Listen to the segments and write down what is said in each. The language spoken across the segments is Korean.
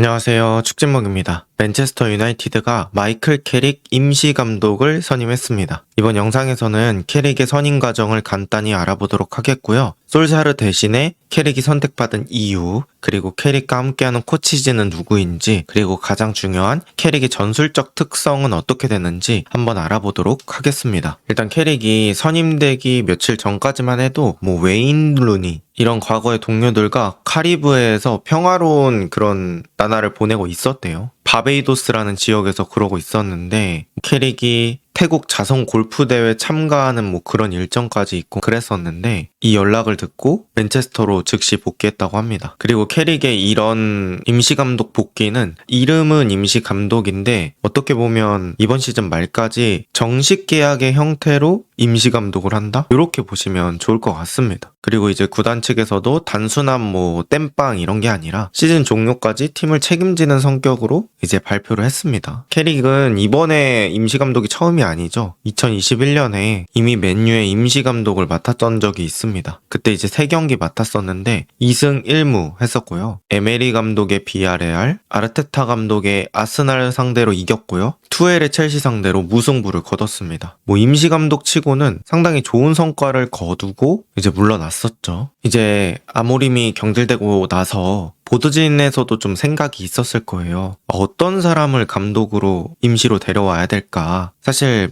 안녕하세요. 축진먹입니다. 맨체스터 유나이티드가 마이클 캐릭 임시 감독을 선임했습니다. 이번 영상에서는 캐릭의 선임 과정을 간단히 알아보도록 하겠고요. 솔샤르 대신에 캐릭이 선택받은 이유, 그리고 캐릭과 함께하는 코치진은 누구인지, 그리고 가장 중요한 캐릭의 전술적 특성은 어떻게 되는지 한번 알아보도록 하겠습니다. 일단 캐릭이 선임되기 며칠 전까지만 해도 웨인 루니 이런 과거의 동료들과 카리브해에서 평화로운 그런 나날을 보내고 있었대요. 바베이도스라는 지역에서 그러고 있었는데 캐릭이 태국 자선 골프 대회 참가하는 그런 일정까지 있고 그랬었는데 이 연락을 듣고 맨체스터로 즉시 복귀했다고 합니다. 그리고 캐릭의 이런 임시감독 복귀는 이름은 임시감독인데 어떻게 보면 이번 시즌 말까지 정식 계약의 형태로 임시감독을 한다? 이렇게 보시면 좋을 것 같습니다. 그리고 이제 구단 측에서도 단순한 땜빵 이런 게 아니라 시즌 종료까지 팀을 책임지는 성격으로 이제 발표를 했습니다. 캐릭은 이번에 임시감독이 처음이 아니죠. 2021년에 이미 맨유의 임시감독을 맡았던 적이 있습니다. 그때 이제 3경기 맡았었는데 2승 1무 했었고요. 에메리 감독의 비아레알, 아르테타 감독의 아스날 상대로 이겼고요. 투엘의 첼시 상대로 무승부를 거뒀습니다. 임시감독 치고는 상당히 좋은 성과를 거두고 이제 물러났었죠. 이제 아모림이 경질되고 나서 보드진에서도 좀 생각이 있었을 거예요. 어떤 사람을 감독으로 임시로 데려와야 될까? 사실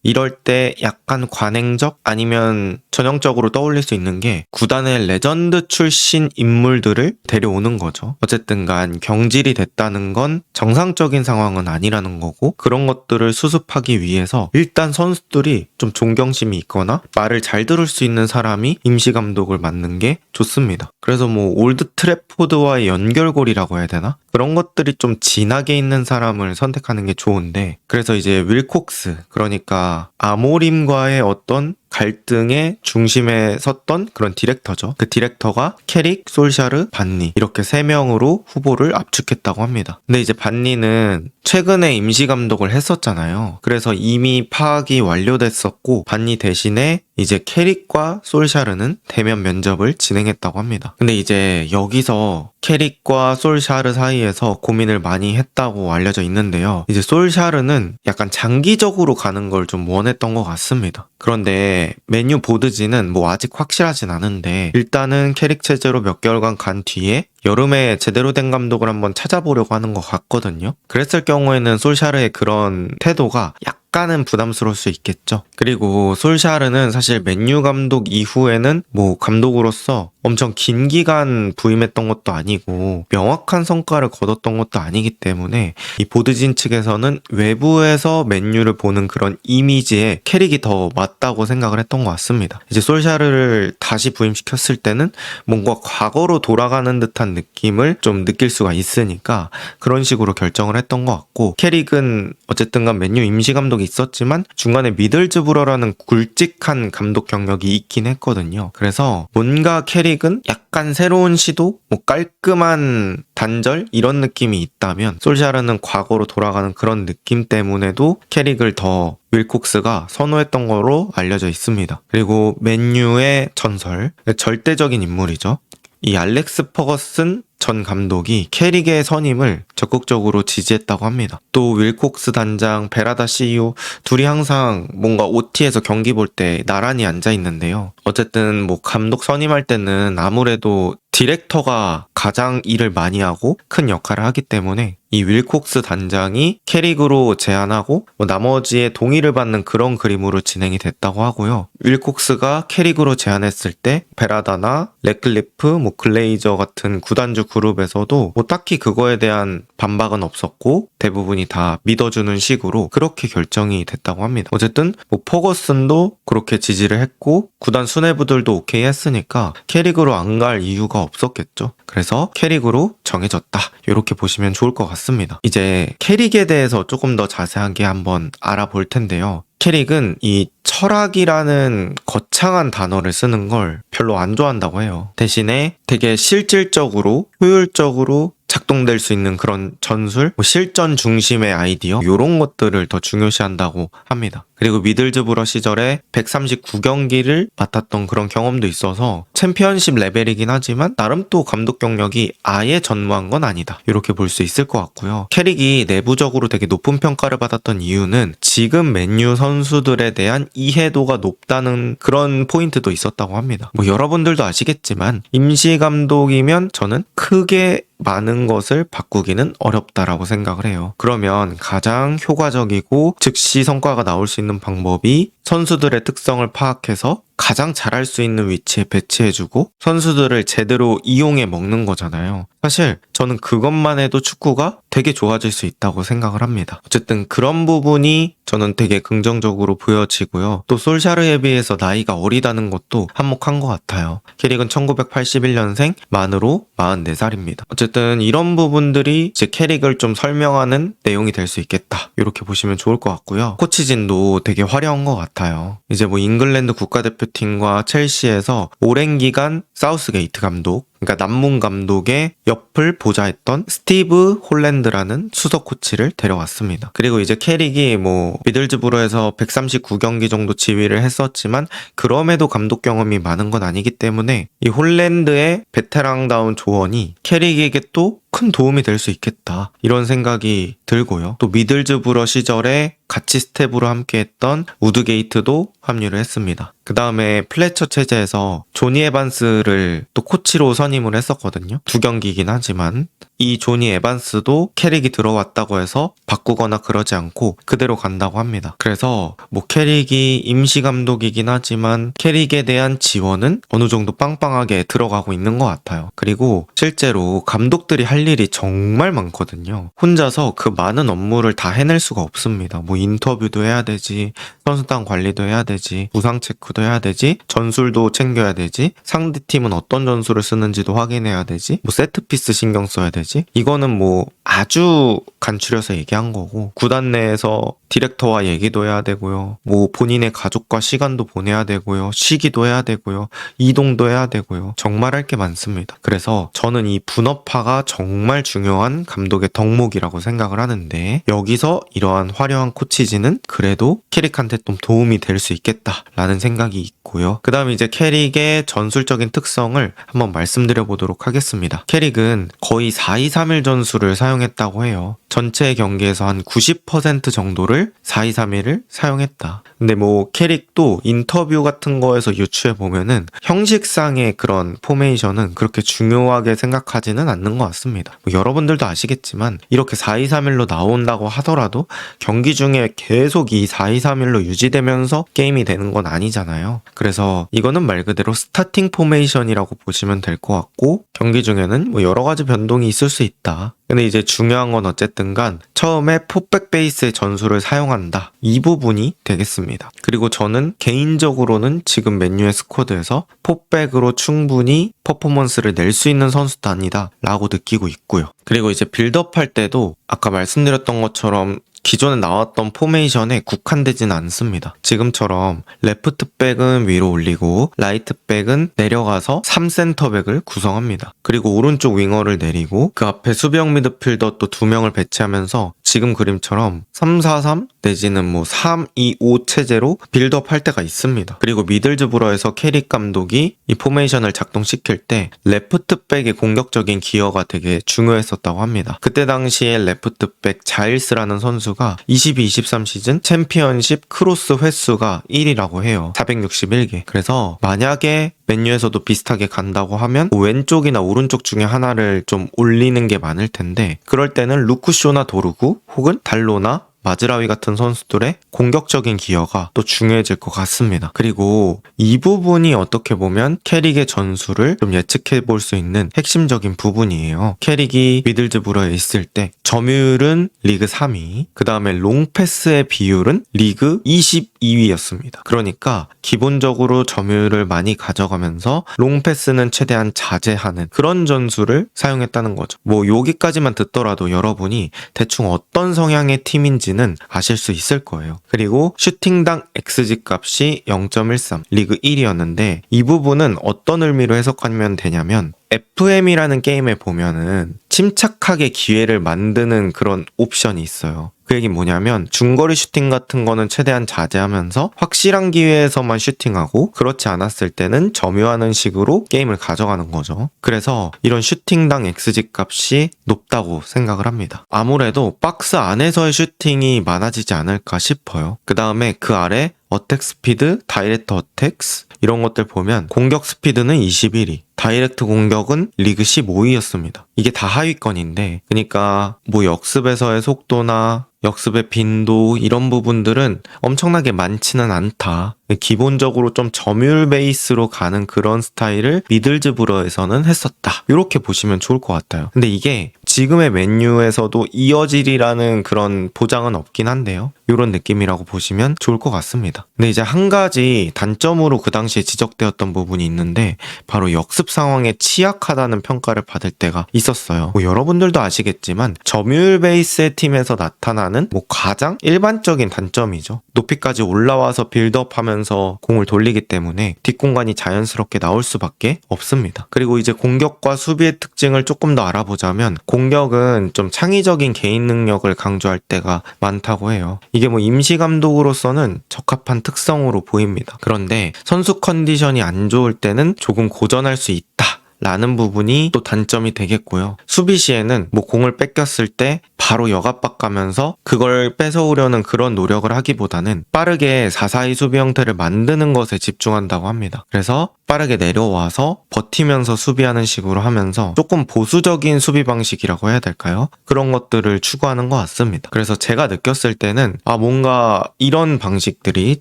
이럴 때 약간 관행적 아니면 전형적으로 떠올릴 수 있는 게 구단의 레전드 출신 인물들을 데려오는 거죠. 어쨌든 간 경질이 됐다는 건 정상적인 상황은 아니라는 거고 그런 것들을 수습하기 위해서 일단 선수들이 좀 존경심이 있거나 말을 잘 들을 수 있는 사람이 임시 감독을 맡는 게 좋습니다. 그래서 올드 트래포드와의 연결고리라고 해야 되나? 그런 것들이 좀 진하게 있는 사람을 선택하는 게 좋은데 그래서 이제 윌콕스 그러니까 아모림과의 어떤 갈등의 중심에 섰던 그런 디렉터죠. 그 디렉터가 캐릭, 솔샤르, 반니 이렇게 3명으로 후보를 압축했다고 합니다. 근데 이제 반니는 최근에 임시감독을 했었잖아요. 그래서 이미 파악이 완료됐었고 반니 대신에 이제 캐릭과 솔샤르는 대면 면접을 진행했다고 합니다. 근데 이제 여기서 캐릭과 솔샤르 사이에서 고민을 많이 했다고 알려져 있는데요. 이제 솔샤르는 약간 장기적으로 가는 걸 좀 원했던 것 같습니다. 그런데 맨유 보드진은 아직 확실하진 않은데 일단은 캐릭 체제로 몇 개월간 간 뒤에 여름에 제대로 된 감독을 한번 찾아보려고 하는 것 같거든요. 그랬을 경우에는 솔샤르의 그런 태도가 약간은 부담스러울 수 있겠죠. 그리고 솔샤르는 사실 맨유 감독 이후에는 감독으로서 엄청 긴 기간 부임했던 것도 아니고 명확한 성과를 거뒀던 것도 아니기 때문에 이 보드진 측에서는 외부에서 맨유를 보는 그런 이미지에 캐릭이 더 맞다고 생각을 했던 것 같습니다. 이제 솔샤르를 다시 부임시켰을 때는 뭔가 과거로 돌아가는 듯한 느낌을 좀 느낄 수가 있으니까 그런 식으로 결정을 했던 것 같고 캐릭은 어쨌든 간 맨유 임시감독이 있었지만 중간에 미들즈브러라는 굵직한 감독 경력이 있긴 했거든요. 그래서 뭔가 캐릭은 약간 새로운 시도, 깔끔한 단절 이런 느낌이 있다면 솔샤르는 과거로 돌아가는 그런 느낌 때문에도 캐릭을 더 윌콕스가 선호했던 거로 알려져 있습니다. 그리고 맨유의 전설, 절대적인 인물이죠. 이 알렉스 퍼거슨 전 감독이 캐릭의 선임을 적극적으로 지지했다고 합니다. 또 윌콕스 단장, 베라다 CEO 둘이 항상 뭔가 OT에서 경기 볼 때 나란히 앉아 있는데요. 어쨌든 감독 선임할 때는 아무래도 디렉터가 가장 일을 많이 하고 큰 역할을 하기 때문에 이 윌콕스 단장이 캐릭으로 제안하고 나머지의 동의를 받는 그런 그림으로 진행이 됐다고 하고요. 윌콕스가 캐릭으로 제안했을 때 베라다나 래클리프, 글레이저 같은 구단주 그룹에서도 딱히 그거에 대한 반박은 없었고 대부분이 다 믿어주는 식으로 그렇게 결정이 됐다고 합니다. 어쨌든 퍼거슨도 그렇게 지지를 했고 구단 수뇌부들도 오케이 했으니까 캐릭으로 안 갈 이유가 없었겠죠. 그래서 캐릭으로 정해졌다. 이렇게 보시면 좋을 것 같습니다. 이제 캐릭에 대해서 조금 더 자세하게 한번 알아볼 텐데요. 캐릭은 이 철학이라는 거창한 단어를 쓰는 걸 별로 안 좋아한다고 해요. 대신에 되게 실질적으로 효율적으로 작동될 수 있는 그런 전술, 뭐 실전 중심의 아이디어 이런 것들을 더 중요시한다고 합니다. 그리고 미들즈브러 시절에 139경기를 맡았던 그런 경험도 있어서 챔피언십 레벨이긴 하지만 나름 또 감독 경력이 아예 전무한 건 아니다. 이렇게 볼 수 있을 것 같고요. 캐릭이 내부적으로 되게 높은 평가를 받았던 이유는 지금 맨유 선수들에 대한 이해도가 높다는 그런 포인트도 있었다고 합니다. 뭐 여러분들도 아시겠지만 임시 감독이면 저는 크게 많은 것을 바꾸기는 어렵다라고 생각을 해요. 그러면 가장 효과적이고 즉시 성과가 나올 수 있는 방법이 선수들의 특성을 파악해서 가장 잘할 수 있는 위치에 배치해주고 선수들을 제대로 이용해 먹는 거잖아요. 사실 저는 그것만 해도 축구가 되게 좋아질 수 있다고 생각을 합니다. 어쨌든 그런 부분이 저는 되게 긍정적으로 보여지고요. 또 솔샤르에 비해서 나이가 어리다는 것도 한몫한 것 같아요. 캐릭은 1981년생, 만으로 44살입니다. 어쨌든 이런 부분들이 이제 캐릭을 좀 설명하는 내용이 될 수 있겠다. 이렇게 보시면 좋을 것 같고요. 코치진도 되게 화려한 것 같아요. 이제 뭐 잉글랜드 국가대표팀과 첼시에서 오랜 기간 사우스게이트 감독, 그러니까 남문 감독의 옆을 보좌했던 스티브 홀랜드라는 수석 코치를 데려왔습니다. 그리고 이제 캐릭이 뭐 미들즈브러에서 139경기 정도 지휘를 했었지만 그럼에도 감독 경험이 많은 건 아니기 때문에 이 홀랜드의 베테랑다운 조언이 캐릭에게 또 큰 도움이 될 수 있겠다 이런 생각이 들고요. 또 미들즈브러 시절에 같이 스텝으로 함께했던 우드게이트도 합류를 했습니다. 그 다음에 플래처 체제에서 조니 에반스를 또 코치로 선임을 했었거든요. 2경기이긴 하지만 이 조니 에반스도 캐릭이 들어왔다고 해서 바꾸거나 그러지 않고 그대로 간다고 합니다. 그래서 뭐 캐릭이 임시 감독이긴 하지만 캐릭에 대한 지원은 어느 정도 빵빵하게 들어가고 있는 것 같아요. 그리고 실제로 감독들이 할 일이 정말 많거든요. 혼자서 그 많은 업무를 다 해낼 수가 없습니다. 뭐 인터뷰도 해야 되지, 선수단 관리도 해야 되지, 부상 체크도 해야 되지, 전술도 챙겨야 되지, 상대팀은 어떤 전술을 쓰는지도 확인해야 되지, 뭐 세트피스 신경 써야 되지. 이거는 뭐 아주 간추려서 얘기한 거고 구단 내에서 디렉터와 얘기도 해야 되고요. 뭐 본인의 가족과 시간도 보내야 되고요. 쉬기도 해야 되고요. 이동도 해야 되고요. 정말 할 게 많습니다. 그래서 저는 이 분업화가 정말 중요한 감독의 덕목이라고 생각을 하는데 여기서 이러한 화려한 코치진은 그래도 캐릭한테 좀 도움이 될 수 있겠다라는 생각이 있고요. 그 다음에 이제 캐릭의 전술적인 특성을 한번 말씀드려 보도록 하겠습니다. 캐릭은 거의 4-2-3-1 전술을 사용했다고 해요. 전체 경기에서 한 90% 정도를 4-2-3-1을 사용했다. 근데 뭐 캐릭도 인터뷰 같은 거에서 유추해 보면은 형식상의 그런 포메이션은 그렇게 중요하게 생각하지는 않는 것 같습니다. 뭐 여러분들도 아시겠지만 이렇게 4-2-3-1로 나온다고 하더라도 경기 중에 계속 이 4-2-3-1로 유지되면서 게임이 되는 건 아니잖아요. 그래서 이거는 말 그대로 스타팅 포메이션이라고 보시면 될 것 같고 경기 중에는 뭐 여러 가지 변동이 있을 수 있다. 근데 이제 중요한 건 어쨌든 간 처음에 포백 베이스의 전술을 사용한다. 이 부분이 되겠습니다. 그리고 저는 개인적으로는 지금 맨유의 스쿼드에서 포백으로 충분히 퍼포먼스를 낼 수 있는 선수단이다 라고 느끼고 있고요. 그리고 이제 빌드업 할 때도 아까 말씀드렸던 것처럼 기존에 나왔던 포메이션에 국한되지는 않습니다. 지금처럼 레프트백은 위로 올리고 라이트백은 내려가서 3센터백을 구성합니다. 그리고 오른쪽 윙어를 내리고 그 앞에 수비형 미드필더 또 2명을 배치하면서 지금 그림처럼 3-4-3 내지는 뭐 3-2-5 체제로 빌드업 할 때가 있습니다. 그리고 미들즈브러에서 캐릭 감독이 이 포메이션을 작동시킬 때 레프트백의 공격적인 기여가 되게 중요했었다고 합니다. 그때 당시에 레프트백 자일스라는 선수가 22-23 시즌 챔피언십 크로스 횟수가 1위라고 해요. 461개. 그래서 만약에 맨유에서도 비슷하게 간다고 하면 왼쪽이나 오른쪽 중에 하나를 좀 올리는 게 많을 텐데 그럴 때는 루크쇼나 도르구 혹은 달로나 마즈라위 같은 선수들의 공격적인 기여가 또 중요해질 것 같습니다. 그리고 이 부분이 어떻게 보면 캐릭의 전술을 좀 예측해 볼 수 있는 핵심적인 부분이에요. 캐릭이 미들즈브러에 있을 때 점유율은 리그 3위, 그 다음에 롱패스의 비율은 리그 22위였습니다. 그러니까 기본적으로 점유율을 많이 가져가면서 롱패스는 최대한 자제하는 그런 전술을 사용했다는 거죠. 뭐 여기까지만 듣더라도 여러분이 대충 어떤 성향의 팀인지는 아실 수 있을 거예요. 그리고 슈팅당 XG 값이 0.13, 리그 1위였는데 이 부분은 어떤 의미로 해석하면 되냐면 FM이라는 게임에 보면은 침착하게 기회를 만드는 그런 옵션이 있어요. 그 얘기는 뭐냐면 중거리 슈팅 같은 거는 최대한 자제하면서 확실한 기회에서만 슈팅하고 그렇지 않았을 때는 점유하는 식으로 게임을 가져가는 거죠. 그래서 이런 슈팅당 XG 값이 높다고 생각을 합니다. 아무래도 박스 안에서의 슈팅이 많아지지 않을까 싶어요. 그 다음에 그 아래 어택 스피드, 다이렉트 어택스 이런 것들 보면 공격 스피드는 21위, 다이렉트 공격은 리그 15위였습니다. 이게 다 하위권인데 그러니까 뭐 역습에서의 속도나 역습의 빈도 이런 부분들은 엄청나게 많지는 않다. 기본적으로 좀 점유율 베이스로 가는 그런 스타일을 미들즈브러에서는 했었다. 이렇게 보시면 좋을 것 같아요. 근데 이게 지금의 맨유에서도 이어질이라는 그런 보장은 없긴 한데요. 이런 느낌이라고 보시면 좋을 것 같습니다. 근데 이제 한 가지 단점으로 그 당시에 지적되었던 부분이 있는데 바로 역습 상황에 취약하다는 평가를 받을 때가 있었어요. 뭐 여러분들도 아시겠지만 점유율 베이스의 팀에서 나타나는 뭐 가장 일반적인 단점이죠. 높이까지 올라와서 빌드업하면서 공을 돌리기 때문에 뒷공간이 자연스럽게 나올 수밖에 없습니다. 그리고 이제 공격과 수비의 특징을 조금 더 알아보자면 공격은 좀 창의적인 개인 능력을 강조할 때가 많다고 해요. 이게 뭐 임시 감독으로서는 적합한 특성으로 보입니다. 그런데 선수 컨디션이 안 좋을 때는 조금 고전할 수 있다. 라는 부분이 또 단점이 되겠고요. 수비 시에는 뭐 공을 뺏겼을 때 바로 역압박 가면서 그걸 뺏어오려는 그런 노력을 하기보다는 빠르게 4-4-2 수비 형태를 만드는 것에 집중한다고 합니다. 그래서 빠르게 내려와서 버티면서 수비하는 식으로 하면서 조금 보수적인 수비 방식이라고 해야 될까요? 그런 것들을 추구하는 것 같습니다. 그래서 제가 느꼈을 때는 뭔가 이런 방식들이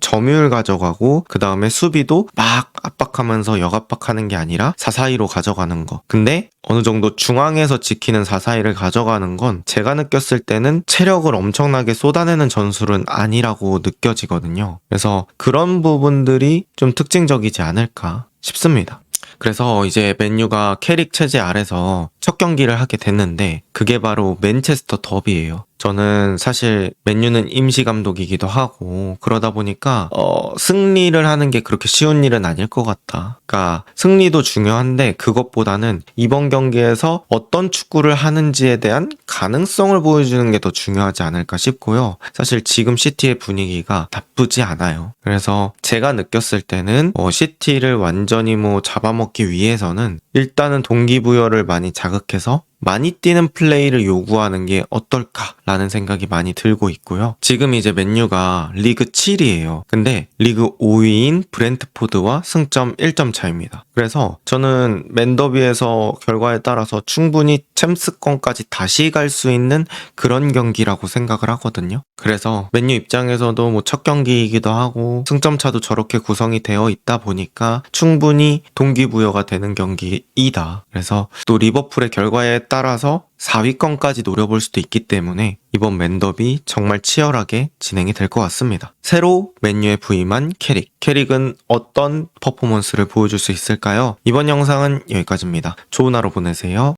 점유율 가져가고 그 다음에 수비도 막 압박하면서 역압박하는 게 아니라 4-4-2로 가져가는 거. 근데 어느 정도 중앙에서 지키는 4-4-2를 가져가는 건 제가 느꼈을 때는 체력을 엄청나게 쏟아내는 전술은 아니라고 느껴지거든요. 그래서 그런 부분들이 좀 특징적이지 않을까 싶습니다. 그래서 이제 맨유가 캐릭 체제 아래서 첫 경기를 하게 됐는데 그게 바로 맨체스터 더비예요. 저는 사실 맨유는 임시 감독이기도 하고 그러다 보니까 승리를 하는 게 그렇게 쉬운 일은 아닐 것 같다. 그러니까 승리도 중요한데 그것보다는 이번 경기에서 어떤 축구를 하는지에 대한 가능성을 보여주는 게 더 중요하지 않을까 싶고요. 사실 지금 시티의 분위기가 나쁘지 않아요. 그래서 제가 느꼈을 때는 시티를 완전히 잡아먹기 위해서는 일단은 동기부여를 많이 자극해서 많이 뛰는 플레이를 요구하는 게 어떨까라는 생각이 많이 들고 있고요. 지금 이제 맨유가 리그 7위예요. 근데 리그 5위인 브렌트포드와 승점 1점 차입니다. 그래서 저는 맨더비에서 결과에 따라서 충분히 챔스권까지 다시 갈 수 있는 그런 경기라고 생각을 하거든요. 그래서 맨유 입장에서도 첫 경기이기도 하고 승점 차도 저렇게 구성이 되어 있다 보니까 충분히 동기부여가 되는 경기이다. 그래서 또 리버풀의 결과에 따라서 4위권까지 노려볼 수도 있기 때문에 이번 맨더비 정말 치열하게 진행이 될 것 같습니다. 새로 맨유에 부임한 캐릭은 어떤 퍼포먼스를 보여줄 수 있을까요? 이번 영상은 여기까지입니다. 좋은 하루 보내세요.